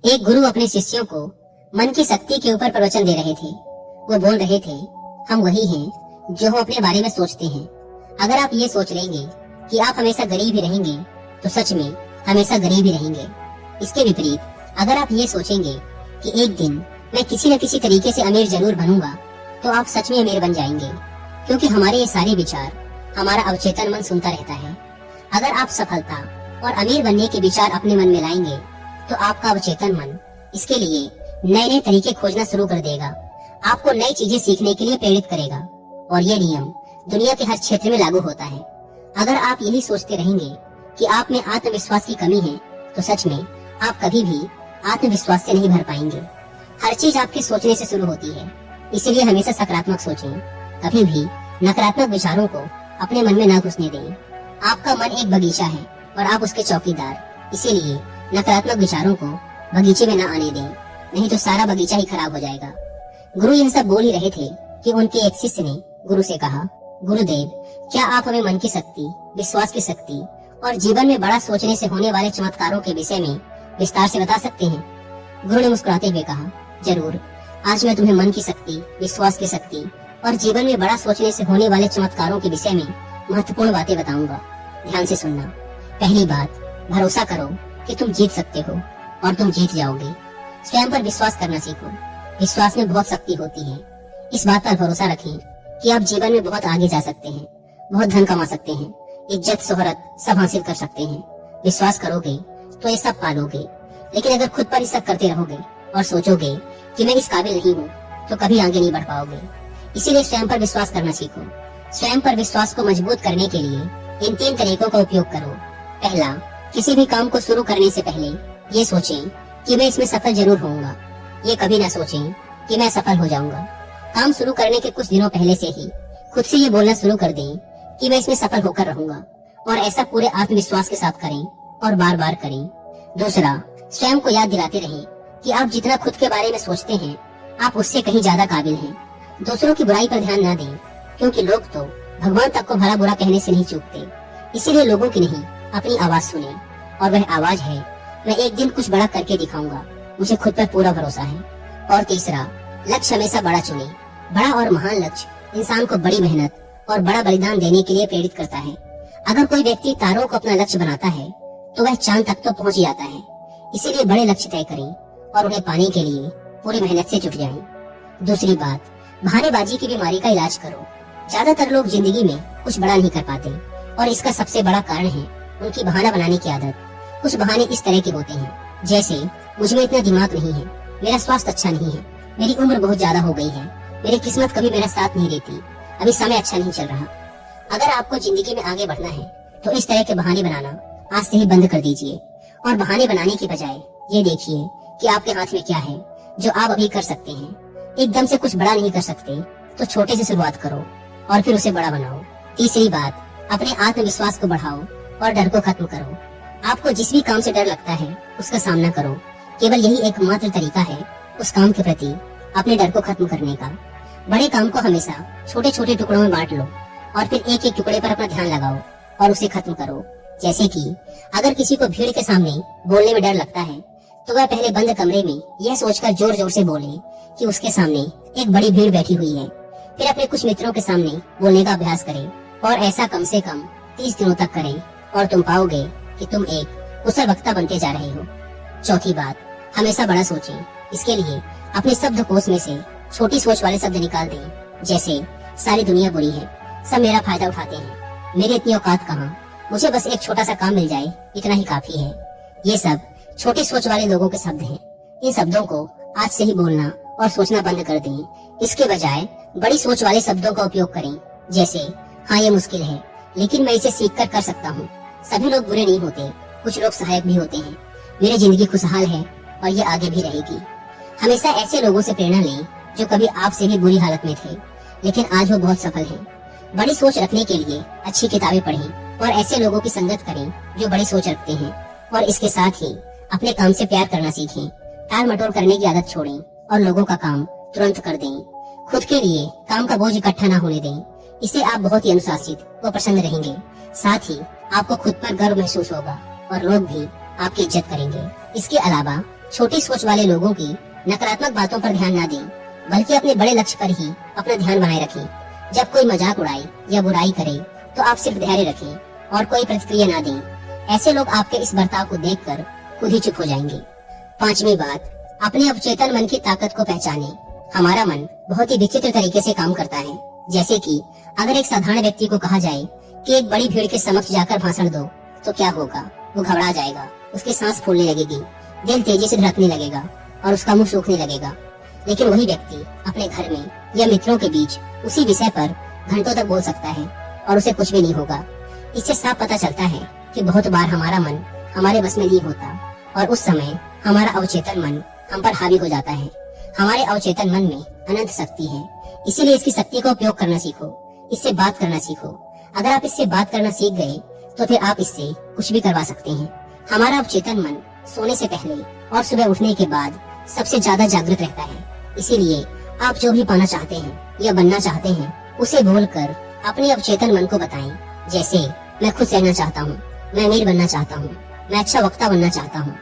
एक गुरु अपने शिष्यों को मन की शक्ति के ऊपर प्रवचन दे रहे थे। वो बोल रहे थे, हम वही हैं जो हम अपने बारे में सोचते हैं। अगर आप ये सोच लेंगे कि आप हमेशा गरीब ही रहेंगे तो सच में हमेशा गरीब ही रहेंगे। इसके विपरीत अगर आप ये सोचेंगे कि एक दिन मैं किसी न किसी तरीके से अमीर जरूर बनूंगा तो आप सच में अमीर बन जाएंगे, क्योंकि हमारे ये सारे विचार हमारा अवचेतन मन सुनता रहता है। अगर आप सफलता और अमीर बनने के विचार अपने मन में लाएंगे तो आपका अवचेतन मन इसके लिए नए नए तरीके खोजना शुरू कर देगा, आपको नई चीजें सीखने के लिए प्रेरित करेगा। और ये नियम दुनिया के हर क्षेत्र में लागू होता है। अगर आप यही सोचते रहेंगे कि आप में आत्मविश्वास की कमी है तो सच में आप कभी भी आत्मविश्वास से नहीं भर पाएंगे। हर चीज आपके सोचने से शुरू होती है, इसीलिए हमेशा सकारात्मक सोचें। कभी भी नकारात्मक विचारों को अपने मन में न घुसने दें। आपका मन एक बगीचा है और आप उसके चौकीदार, इसीलिए नकारात्मक विचारों को बगीचे में न आने दें, नहीं तो सारा बगीचा ही खराब हो जाएगा। गुरु यह सब बोल ही रहे थे कि उनके एक शिष्य ने गुरु से कहा, गुरुदेव, क्या आप हमें मन की शक्ति, विश्वास की शक्ति और जीवन में बड़ा सोचने से होने वाले चमत्कारों के विषय में विस्तार से बता सकते हैं? गुरु ने मुस्कुराते हुए कहा, जरूर। आज मैं तुम्हें मन की शक्ति, विश्वास की शक्ति और जीवन में बड़ा सोचने से होने वाले चमत्कारों के विषय में महत्वपूर्ण बातें बताऊंगा। ध्यान से सुनना। पहली बात, भरोसा करो कि तुम जीत सकते हो और तुम जीत जाओगे। स्वयं पर विश्वास करना सीखो। विश्वास में बहुत शक्ति होती है। इस बात पर भरोसा रखें कि आप जीवन में बहुत आगे जा सकते हैं, बहुत धन कमा सकते हैं, इज्जत शोहरत सब हासिल कर सकते हैं। विश्वास करोगे तो ये सब पालोगे। लेकिन अगर खुद पर ही शक करते रहोगे और सोचोगे कि मैं इस काबिल नहीं हूँ तो कभी आगे नहीं बढ़ पाओगे। इसीलिए स्वयं पर विश्वास करना सीखो। स्वयं पर विश्वास को मजबूत करने के लिए इन 3 तरीकों का उपयोग करो। पहला, किसी भी काम को शुरू करने से पहले ये सोचें कि मैं इसमें सफल जरूर होऊंगा। ये कभी ना सोचें कि मैं सफल हो जाऊंगा। काम शुरू करने के कुछ दिनों पहले से ही खुद से ये बोलना शुरू कर दें कि मैं इसमें सफल होकर रहूंगा, और ऐसा पूरे आत्मविश्वास के साथ करें और बार बार करें। दूसरा, स्वयं को याद दिलाते रहें कि आप जितना खुद के बारे में सोचते हैं आप उससे कहीं ज्यादा काबिल हैं। दूसरों की बुराई पर ध्यान न दें, क्योंकि लोग तो भगवान तक को भला बुरा कहने से नहीं चूकते। इसीलिए लोगों की नहीं, अपनी आवाज सुने, और वह आवाज है, मैं एक दिन कुछ बड़ा करके दिखाऊंगा, मुझे खुद पर पूरा भरोसा है। और तीसरा, लक्ष्य हमेशा बड़ा चुने। बड़ा और महान लक्ष्य इंसान को बड़ी मेहनत और बड़ा बलिदान देने के लिए प्रेरित करता है। अगर कोई व्यक्ति तारों को अपना लक्ष्य बनाता है तो वह चांद तक तो पहुंच जाता है। इसीलिए बड़े लक्ष्य तय करें और उन्हें पाने के लिए पूरी मेहनत से जुट जाएं। दूसरी बात, बहानेबाजी की बीमारी का इलाज करो। ज्यादातर लोग जिंदगी में कुछ बड़ा नहीं कर पाते, और इसका सबसे बड़ा कारण है उनकी बहाना बनाने की आदत। कुछ बहाने इस तरह के होते हैं, जैसे मुझ में इतना दिमाग नहीं है, मेरा स्वास्थ्य अच्छा नहीं है, मेरी उम्र बहुत ज्यादा हो गई है, मेरी किस्मत कभी मेरा साथ नहीं देती, अभी समय अच्छा नहीं चल रहा। अगर आपको जिंदगी में आगे बढ़ना है तो इस तरह के बहाने बनाना आज से ही बंद कर दीजिए, और बहाने बनाने की बजाय ये देखिए कि आपके हाथ में क्या है जो आप अभी कर सकते हैं। एकदम से कुछ बड़ा नहीं कर सकते तो छोटे से शुरुआत करो और फिर उसे बड़ा बनाओ। तीसरी बात, अपने आत्मविश्वास को बढ़ाओ और डर को खत्म करो। आपको जिस भी काम से डर लगता है उसका सामना करो। केवल यही एकमात्र तरीका है उस काम के प्रति अपने डर को खत्म करने का। बड़े काम को हमेशा छोटे छोटे टुकड़ों में बांट लो और फिर एक एक टुकड़े पर अपना ध्यान लगाओ और उसे खत्म करो। जैसे कि अगर किसी को भीड़ के सामने बोलने में डर लगता है तो वह पहले बंद कमरे में यह सोचकर जोर जोर से बोले कि उसके सामने एक बड़ी भीड़ बैठी हुई है। फिर अपने कुछ मित्रों के सामने बोलने का अभ्यास करें, और ऐसा कम से कम 30 दिनों तक करें, और तुम पाओगे कि तुम एक कुशल वक्ता बनते जा रहे हो। चौथी बात, हमेशा बड़ा सोचें। इसके लिए अपने शब्दकोश में से छोटी सोच वाले शब्द निकाल दें, जैसे सारी दुनिया बुरी है, सब मेरा फायदा उठाते हैं, मेरी इतनी औकात कहाँ, मुझे बस एक छोटा सा काम मिल जाए, इतना ही काफी है। ये सब छोटी सोच वाले लोगों के शब्द हैं। इन शब्दों को आज से ही बोलना और सोचना बंद कर दें। इसके बजाय बड़ी सोच वाले शब्दों का उपयोग करें, जैसे हाँ ये मुश्किल है लेकिन मैं इसे सीख कर सकता हूँ, सभी लोग बुरे नहीं होते, कुछ लोग सहायक भी होते हैं, मेरी जिंदगी खुशहाल है और ये आगे भी रहेगी। हमेशा ऐसे लोगों से प्रेरणा लें जो कभी आपसे भी बुरी हालत में थे लेकिन आज वो बहुत सफल हैं। बड़ी सोच रखने के लिए अच्छी किताबें पढ़ें और ऐसे लोगों की संगत करें जो बड़ी सोच रखते हैं, और इसके साथ ही अपने काम से प्यार करना सीखें। टाल मटोल करने की आदत छोड़ें और लोगों का काम तुरंत कर दें। खुद के लिए काम का बोझ इकट्ठा न होने दें, इससे आप बहुत ही अनुशासित व प्रसन्न रहेंगे। साथ ही आपको खुद पर गर्व महसूस होगा और लोग भी आपकी इज्जत करेंगे। इसके अलावा छोटी सोच वाले लोगों की नकारात्मक बातों पर ध्यान न दें, बल्कि अपने बड़े लक्ष्य पर ही अपना ध्यान बनाए रखें। जब कोई मजाक उड़ाए या बुराई करे तो आप सिर्फ धैर्य रखें और कोई प्रतिक्रिया न दें। ऐसे लोग आपके इस बर्ताव को देखकर खुद ही चुप हो जाएंगे। पांचवी बात, अपने अवचेतन मन की ताकत को पहचानें। हमारा मन बहुत ही विचित्र तरीके से काम करता है। जैसे कि अगर एक साधारण व्यक्ति को कहा जाए कि एक बड़ी भीड़ के समक्ष जाकर भाषण दो, तो क्या होगा? वो घबरा जाएगा, उसकी सांस फूलने लगेगी, दिल तेजी से धड़कने लगेगा और उसका मुंह सूखने लगेगा। लेकिन वही व्यक्ति अपने घर में या मित्रों के बीच उसी विषय पर घंटों तक बोल सकता है और उसे कुछ भी नहीं होगा। इससे साफ पता चलता है कि बहुत बार हमारा मन हमारे बस में नहीं होता और उस समय हमारा अवचेतन मन हम पर हावी हो जाता है। हमारे अवचेतन मन में अनंत शक्ति है, इसीलिए इसकी शक्ति का उपयोग करना सीखो, इससे बात करना सीखो। अगर आप इससे बात करना सीख गए तो फिर आप इससे कुछ भी करवा सकते हैं। हमारा अवचेतन मन सोने से पहले और सुबह उठने के बाद सबसे ज्यादा जागृत रहता है। इसीलिए आप जो भी पाना चाहते हैं या बनना चाहते हैं, उसे बोलकर अपने अवचेतन मन को बताएं। जैसे, मैं खुश रहना चाहता हूँ, मैं अमीर बनना चाहता हूँ, मैं अच्छा वक्ता बनना चाहता हूँ।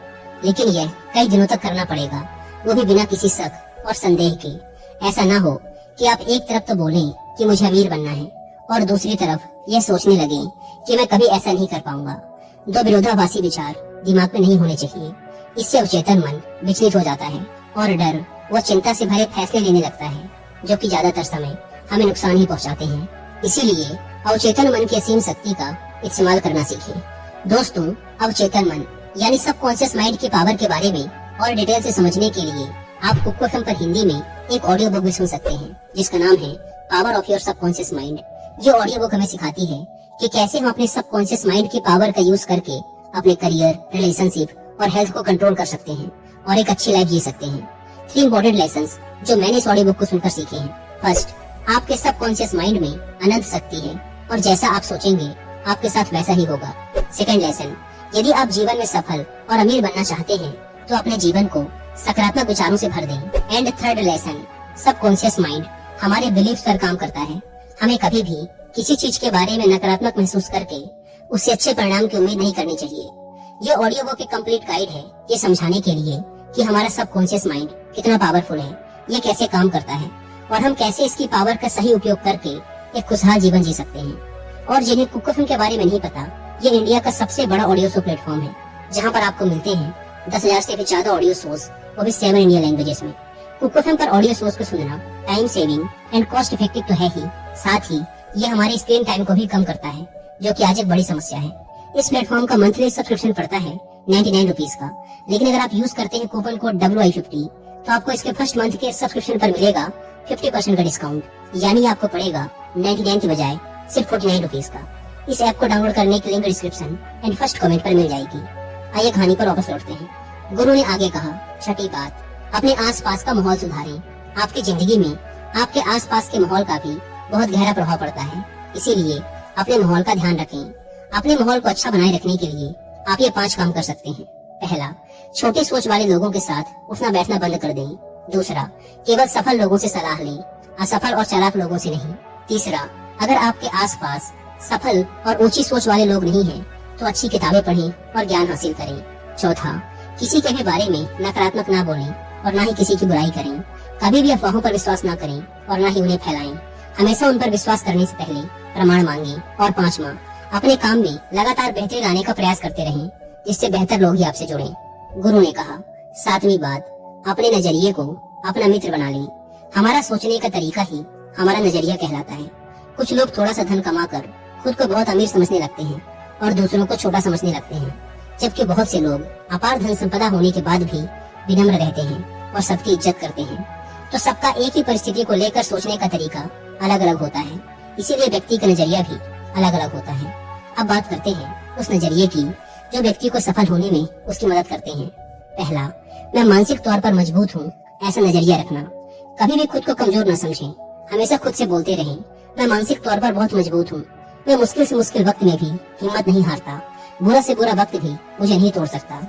लेकिन यह कई दिनों तक करना पड़ेगा, वो भी बिना किसी शक और संदेह के। ऐसा ना हो कि आप एक तरफ तो बोलें कि मुझे अमीर बनना है और दूसरी तरफ यह सोचने लगे कि मैं कभी ऐसा नहीं कर पाऊंगा। दो विरोधाभासी विचार दिमाग में नहीं होने चाहिए। इससे अवचेतन मन विचलित हो जाता है और डर व चिंता से भरे फैसले लेने लगता है, जो कि ज्यादातर समय हमें नुकसान ही पहुंचाते हैं। इसीलिए अवचेतन मन की असीम शक्ति का इस्तेमाल करना सीखें। दोस्तों, अवचेतन मन यानी सबकॉन्शियस माइंड की पावर के बारे में और डिटेल से समझने के लिए आप कुक्को FM पर हिंदी में एक ऑडियो बुक भी सुन सकते हैं, जिसका नाम है power of your subconscious mind. ये ऑडियो बुक हमें सिखाती है कि कैसे हम अपने सबकॉन्शियस माइंड की पावर का यूज करके अपने करियर, रिलेशनशिप और हेल्थ को कंट्रोल कर सकते हैं और एक अच्छी लाइफ जी सकते हैं। 3 इम्पोर्टेंट लेसन्स जो मैंने इस ऑडियो बुक को सुनकर सीखे हैं। फर्स्ट, आपके सबकॉन्शियस माइंड में अनंत शक्ति है और जैसा आप सोचेंगे आपके साथ वैसा ही होगा। सेकंड लेसन, यदि आप जीवन में सफल और अमीर बनना चाहते हैं तो अपने जीवन को सकारात्मक विचारों से भर दें। And third lesson, subconscious mind हमारे बिलीफ पर काम करता है। हमें कभी भी किसी चीज के बारे में नकारात्मक महसूस करके उससे अच्छे परिणाम की उम्मीद नहीं करनी चाहिए। ये ऑडियो बुक एक कंप्लीट गाइड है ये समझाने के लिए कि हमारा सबकॉन्शियस माइंड कितना पावरफुल है, ये कैसे काम करता है और हम कैसे इसकी पावर का सही उपयोग करके एक खुशहाल जीवन जी सकते हैं। और जिन्हें कुक्को FM के बारे में नहीं पता, ये इंडिया का सबसे बड़ा ऑडियो शो प्लेटफॉर्म है, जहाँ पर आपको मिलते हैं 10,000 से भी ज्यादा ऑडियो शोज, वो भी 7 इंडियन लैंग्वेजेस में। कुक्को FM पर ऑडियो शोज को सुनना time saving and cost effective तो है ही, साथ ही ये हमारे स्क्रीन टाइम को भी कम करता है, जो कि आज एक बड़ी समस्या है। इस प्लेटफॉर्म का मंथली सब्सक्रिप्शन पड़ता है 99 रुपीज का, लेकिन अगर आप यूज करते हैं कूपन कोड WI50 तो आपको इसके फर्स्ट मंथ के सब्सक्रिप्शन पर मिलेगा 50% का डिस्काउंट, यानी आपको पड़ेगा 99 की बजाय सिर्फ 49 रुपीज का। इस ऐप को डाउनलोड करने की link description and first comment पर मिल जाएगी। आइए कहानी पर वापस लौटते हैं। गुरु ने आगे कहा, छठी बात, अपने आसपास का माहौल सुधारें। आपकी जिंदगी में आपके आसपास के माहौल का भी बहुत गहरा प्रभाव पड़ता है, इसीलिए अपने माहौल का ध्यान रखें। अपने माहौल को अच्छा बनाए रखने के लिए आप ये 5 काम कर सकते हैं। पहला, छोटी सोच वाले लोगों के साथ उठना बैठना बंद कर दें। दूसरा, केवल सफल लोगों से सलाह लें, असफल और चालाक लोगों से नहीं। तीसरा, अगर आपके आसपास सफल और ऊंची सोच वाले लोग नहीं हैं, तो अच्छी किताबें पढ़ें और ज्ञान हासिल करें। चौथा, किसी के भी बारे में नकारात्मक ना बोलें और ना ही किसी की बुराई करें। कभी भी अफवाहों पर विश्वास ना करें और ना ही उन्हें फैलाएं। हमेशा उन पर विश्वास करने से पहले प्रमाण मांगें। और 5वां, अपने काम में लगातार बेहतरी लाने का प्रयास करते रहें, जिससे बेहतर लोग ही आपसे जुड़ें। गुरु ने कहा, 7वीं बात, अपने नजरिए को अपना मित्र बना लें। हमारा सोचने का तरीका ही हमारा नजरिया कहलाता है। कुछ लोग थोड़ा सा धन कमाकर खुद को बहुत अमीर समझने लगते हैं और दूसरों को छोटा समझने लगते हैं, जबकि बहुत से लोग अपार धन संपदा होने के बाद भी विनम्र रहते हैं और सबकी इज्जत करते हैं। तो सबका एक ही परिस्थिति को लेकर सोचने का तरीका अलग अलग होता है, इसीलिए व्यक्ति का नजरिया भी अलग अलग होता है। अब बात करते हैं उस नजरिए की जो व्यक्ति को सफल होने में उसकी मदद करते हैं। पहला, मैं मानसिक तौर पर मजबूत हूँ, ऐसा नजरिया रखना। कभी भी खुद को कमजोर न समझें, हमेशा खुद से बोलते रहें, मैं मानसिक तौर पर बहुत मजबूत हूँ, मैं मुश्किल से मुश्किल वक्त में भी हिम्मत नहीं हारता, बुरा से बुरा वक्त भी मुझे नहीं तोड़ सकता।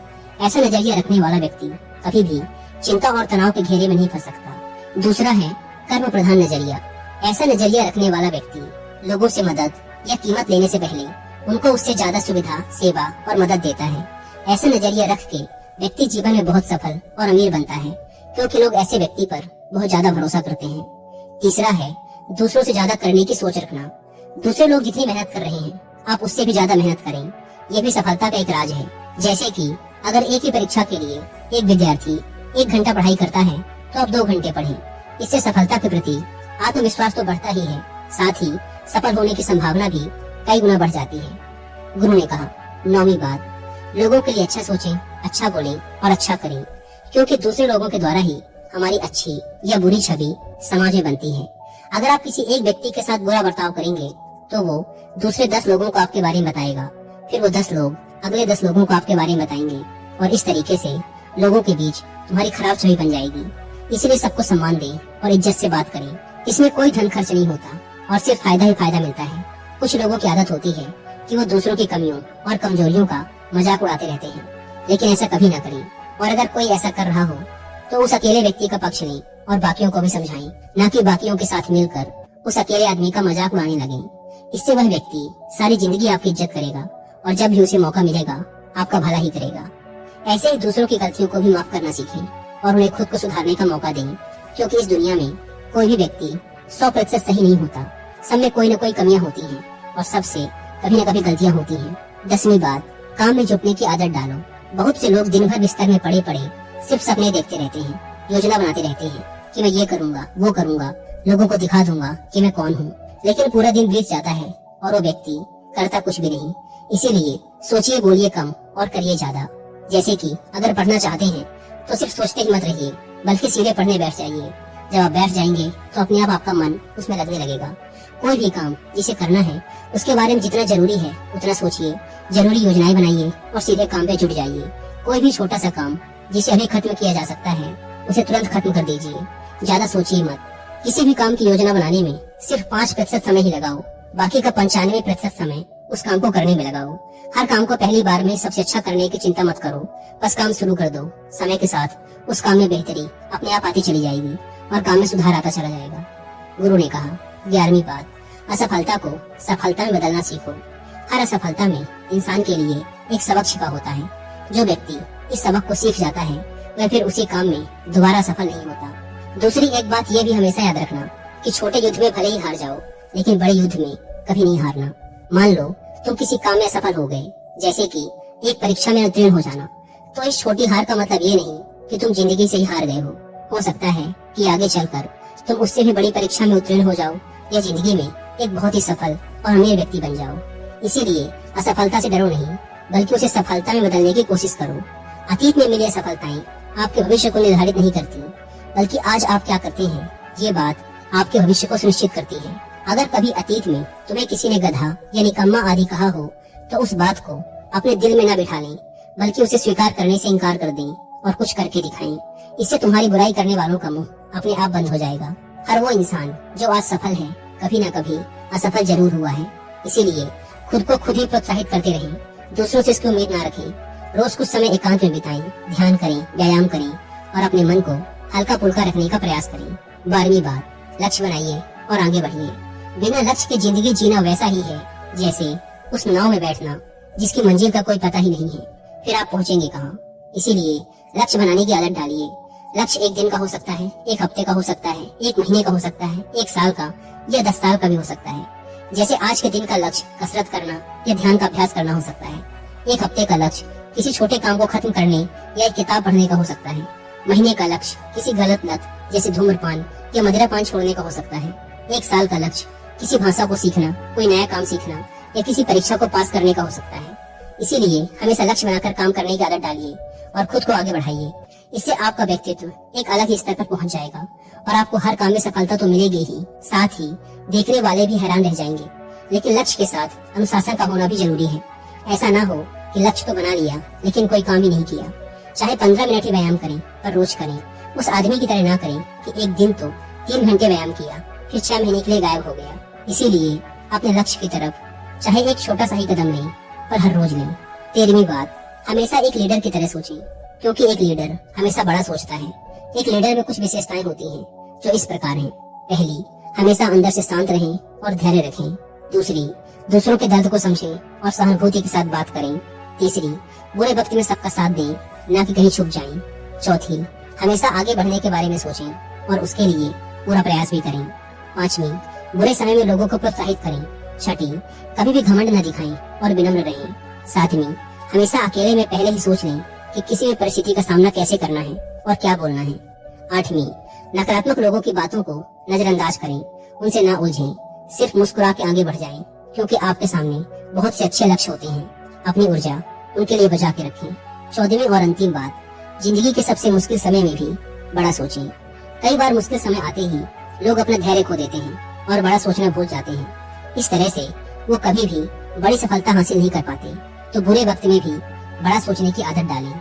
ऐसा नजरिया रखने वाला व्यक्ति कभी भी चिंता और तनाव के घेरे में नहीं फंस सकता। दूसरा है कर्म प्रधान नजरिया। ऐसा नजरिया रखने वाला व्यक्ति लोगों से मदद या कीमत लेने से पहले उनको उससे ज्यादा सुविधा, सेवा और मदद देता है। ऐसा नजरिया रख के व्यक्ति जीवन में बहुत सफल और अमीर बनता है क्योंकि लोग ऐसे व्यक्ति पर बहुत ज्यादा भरोसा करते हैं। तीसरा है दूसरों से ज्यादा करने की सोच रखना। दूसरे लोग जितनी मेहनत कर रहे हैं आप उससे भी ज्यादा मेहनत करें, यह भी सफलता का एक राज है। जैसे कि अगर एक ही परीक्षा के लिए एक विद्यार्थी 1 घंटा पढ़ाई करता है तो आप 2 घंटे पढ़ें। इससे सफलता के प्रति आत्मविश्वास तो बढ़ता ही है, साथ ही सफल होने की संभावना भी कई गुना बढ़ जाती है। गुरु ने कहा, 9वीं बात, लोगों के लिए अच्छा सोचें, अच्छा बोलें और अच्छा करें, क्योंकि दूसरे लोगों के द्वारा ही हमारी अच्छी या बुरी छवि समाज में बनती है। अगर आप किसी एक व्यक्ति के साथ बुरा बर्ताव करेंगे तो वो दूसरे 10 लोगों को आपके बारे में बताएगा, फिर वो 10 लोग अगले 10 लोगों को आपके बारे में बताएंगे और इस तरीके से लोगों के बीच तुम्हारी खराब छवि बन जाएगी। इसलिए सबको सम्मान दें और इज्जत से बात करें। इसमें कोई धन खर्च नहीं होता और सिर्फ फायदा ही फायदा मिलता है। कुछ लोगों की आदत होती है कि वो दूसरों की कमियों और कमजोरियों का मजाक उड़ाते रहते हैं, लेकिन ऐसा कभी ना करें। और अगर कोई ऐसा कर रहा हो तो उस अकेले व्यक्ति का पक्ष लें और बाकियों को भी समझाएं, न कि बाकियों के साथ मिलकर उस अकेले आदमी का मजाक उड़ाने लगें। इससे वह व्यक्ति सारी जिंदगी आपकी इज्जत करेगा और जब भी उसे मौका मिलेगा आपका भला ही करेगा। ऐसे ही दूसरों की गलतियों को भी माफ करना सीखें और उन्हें खुद को सुधारने का मौका दें, क्योंकि इस दुनिया में कोई भी व्यक्ति 100% सही नहीं होता। सब में कोई न कोई कमियां होती हैं और सबसे कभी न कभी गलतियां होती हैं। 10वीं बात, काम में जुटने की आदत डालो। बहुत से लोग दिन भर बिस्तर में पड़े पड़े सिर्फ सपने देखते रहते हैं, योजना बनाते रहते हैं कि मैं ये करूंगा, वो करूंगा, लोगों को दिखा दूंगा कि मैं कौन हूँ, लेकिन पूरा दिन बीत जाता है और वो व्यक्ति करता कुछ भी नहीं। इसीलिए सोचिए, बोलिए कम और करिए ज्यादा। जैसे कि अगर पढ़ना चाहते हैं तो सिर्फ सोचते ही मत रहिए, बल्कि सीधे पढ़ने बैठ जाइए। जब आप बैठ जाएंगे तो अपने आप आपका मन उसमें लगने लगेगा। कोई भी काम जिसे करना है उसके बारे में जितना जरूरी है उतना सोचिए, जरूरी योजनाएं बनाइए और सीधे काम पे जुट जाइए। कोई भी छोटा सा काम जिसे अभी खत्म किया जा सकता है उसे तुरंत खत्म कर दीजिए, ज्यादा सोचिए मत। किसी भी काम की योजना बनाने में सिर्फ 5% समय ही लगाओ, बाकी का 95% समय उस काम को करने में लगाओ। हर काम को पहली बार में सबसे अच्छा करने की चिंता मत करो, बस काम शुरू कर दो। समय के साथ उस काम में बेहतरी अपने आप आती चली जाएगी और काम में सुधार आता चला जाएगा। गुरु ने कहा, 11वीं बात, असफलता को सफलता में बदलना सीखो। हर असफलता में इंसान के लिए एक सबक छिपा होता है। जो व्यक्ति इस सबक को सीख जाता है वह फिर उसी काम में दोबारा सफल नहीं होता। दूसरी एक बात यह भी हमेशा याद रखना कि छोटे युद्ध में भले ही हार जाओ, लेकिन बड़े युद्ध में कभी नहीं हारना। मान लो तुम किसी काम में असफल हो गए, जैसे कि एक परीक्षा में उत्तीर्ण हो जाना, तो इस छोटी हार का मतलब ये नहीं कि तुम जिंदगी से ही हार गए हो सकता है कि आगे चलकर तुम उससे भी बड़ी परीक्षा में उत्तीर्ण हो जाओ या जिंदगी में एक बहुत ही सफल और अमीर व्यक्ति बन जाओ। इसीलिए असफलता से डरो नहीं, बल्कि उसे सफलता में बदलने की कोशिश करो। अतीत में मिली असफलताएं आपके भविष्य को निर्धारित नहीं करती, बल्कि आज आप क्या करते हैं ये बात आपके भविष्य को सुनिश्चित करती है। अगर कभी अतीत में तुम्हें किसी ने गधा या निकम्मा आदि कहा हो तो उस बात को अपने दिल में न बिठा लें, बल्कि उसे स्वीकार करने से इनकार कर दें और कुछ करके दिखाएं। इससे तुम्हारी बुराई करने वालों का मुंह अपने आप बंद हो जाएगा। हर वो इंसान जो आज सफल है कभी न कभी असफल जरूर हुआ है। इसीलिए खुद को खुद ही प्रोत्साहित करते रहें, दूसरों से इसकी उम्मीद न रखें। रोज कुछ समय एकांत में बिताएं, ध्यान करें, व्यायाम करें और अपने मन को हल्का फुल्का रखने का प्रयास करें। 12वीं बात, लक्ष्य बनाइए और आगे बढ़िए। बिना लक्ष्य के जिंदगी जीना वैसा ही है जैसे उस नाव में बैठना जिसकी मंजिल का कोई पता ही नहीं है, फिर आप पहुंचेंगे कहाँ। इसीलिए लक्ष्य बनाने की आदत डालिए। लक्ष्य 1 दिन का हो सकता है, 1 हफ्ते का हो सकता है, 1 महीने का हो सकता है, 1 साल का या 10 साल का भी हो सकता है। जैसे आज के दिन का लक्ष्य कसरत करना या ध्यान का अभ्यास करना हो सकता है। 1 हफ्ते का लक्ष्य किसी छोटे काम को खत्म करने या एक किताब पढ़ने का हो सकता है। महीने का लक्ष्य किसी गलत लत जैसे धूम्रपान या मदिरापान छोड़ने का हो सकता है। 1 साल का लक्ष्य किसी भाषा को सीखना, कोई नया काम सीखना या किसी परीक्षा को पास करने का हो सकता है। इसीलिए हमेशा लक्ष्य बनाकर काम करने की आदत डालिए और खुद को आगे बढ़ाइए। इससे आपका व्यक्तित्व एक अलग ही स्तर पर पहुंच जाएगा और आपको हर काम में सफलता तो मिलेगी ही, साथ ही देखने वाले भी हैरान रह जाएंगे। लेकिन लक्ष्य के साथ अनुशासन का होना भी जरूरी है। ऐसा ना हो कि लक्ष्य तो बना लिया लेकिन कोई काम ही नहीं किया। चाहे 15 मिनट ही व्यायाम करें, पर रोज करें। उस आदमी की तरह ना करें कि एक दिन तो 3 घंटे व्यायाम किया फिर 6 महीने के लिए गायब हो गया। इसीलिए अपने लक्ष्य की तरफ चाहे एक छोटा सा ही कदम लें, पर हर रोज लें। 13वीं बात, हमेशा एक लीडर की तरह सोचें, क्योंकि एक लीडर हमेशा बड़ा सोचता है। एक लीडर में कुछ विशेषताएं होती हैं जो इस प्रकार हैं। पहली, हमेशा अंदर से शांत रहें और धैर्य रखें। दूसरी, दूसरों के दर्द को समझें और सहानुभूति के साथ बात करें। तीसरी, बुरे वक्त में सबका साथ दें न कि कहीं छुप जाएं। चौथी, हमेशा आगे बढ़ने के बारे में सोचें और उसके लिए पूरा प्रयास भी करें। पांचवी, बुरे समय में लोगों को प्रोत्साहित करें। छठी, कभी भी घमंड न दिखाएं और विनम्र रहें। सातवीं, हमेशा अकेले में पहले ही सोच लें कि किसी भी परिस्थिति का सामना कैसे करना है और क्या बोलना है। आठवीं, नकारात्मक लोगों की बातों को नजरअंदाज करें, उनसे ना उलझें, सिर्फ मुस्कुरा के आगे बढ़ जाएं, क्योंकि आपके सामने बहुत से अच्छे लक्ष्य होते हैं। अपनी ऊर्जा उनके लिए बचा के रखें। 14वीं और अंतिम बात, जिंदगी के सबसे मुश्किल समय में भी बड़ा सोचें। कई बार मुश्किल समय आते ही लोग अपना धैर्य खो देते हैं और बड़ा सोचना भूल जाते हैं। इस तरह से वो कभी भी बड़ी सफलता हासिल नहीं कर पाते। तो बुरे वक्त में भी बड़ा सोचने की आदत डालें।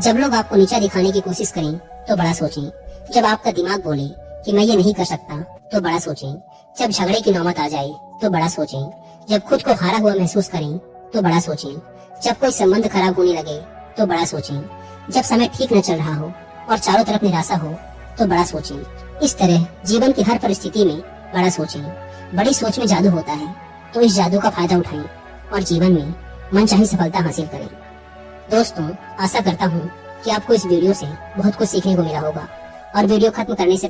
जब लोग आपको नीचा दिखाने की कोशिश करें तो बड़ा सोचें। जब आपका दिमाग बोले कि मैं ये नहीं कर सकता तो बड़ा सोचें। जब झगड़े की नौबत आ जाए तो बड़ा सोचें। जब खुद को हारा हुआ महसूस करें तो बड़ा सोचें। जब कोई संबंध खराब होने लगे तो बड़ा सोचें। जब समय ठीक न चल रहा हो और चारों तरफ निराशा हो तो बड़ा सोचें। इस तरह जीवन की हर परिस्थिति में बड़ा सोचें। बड़ी सोच में जादू होता है, तो इस जादू का फायदा उठाएं और जीवन में मनचाही सफलता हासिल करें। दोस्तों, आशा करता हूँ कि आपको इस वीडियो से बहुत कुछ सीखने को मिला होगा और वीडियो खत्म करने से